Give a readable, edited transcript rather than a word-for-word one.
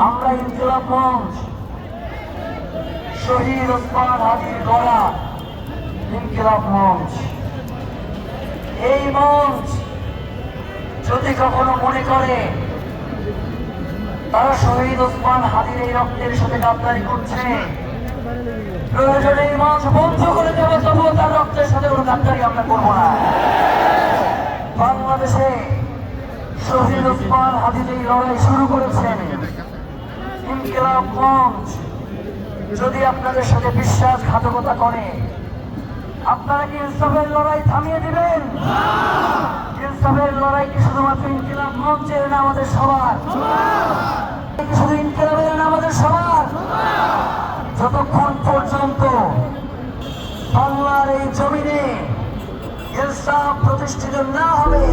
আমরা ইনকিলাব মঞ্চ শহীদ ওসমান হাদির গড়া ইনকিলাব মঞ্চ, এই মঞ্চ যদি কখনো মনে করে তারা শহীদ ওসমান হাদির এই রক্তের সাথে গাদ্দারি করছে, প্রয়োজনে এই মঞ্চ বন্ধ করে দেবো, তবুও তার রক্তের সাথে কোনো গাদ্দারি আমরা করবো না। বাংলাদেশে শহীদ ওসমান হাদির এই লড়াই শুরু করেছেন ইনকিলাব মঞ্চ। যদি আপনাদের সাথে বিশ্বাসঘাতকতা করে, আপনারা কি ইনসাফের লড়াই থামিয়ে দিবেন? ইনসাফের লড়াই কি শুধুমাত্র ইনকিলাব মঞ্চের না আমাদের সবার? শুধু ইনকিলাবের না আমাদের সবার? যতক্ষণ পর্যন্ত বাংলার এই জমিনে ইনসাফ প্রতিষ্ঠিত না হবে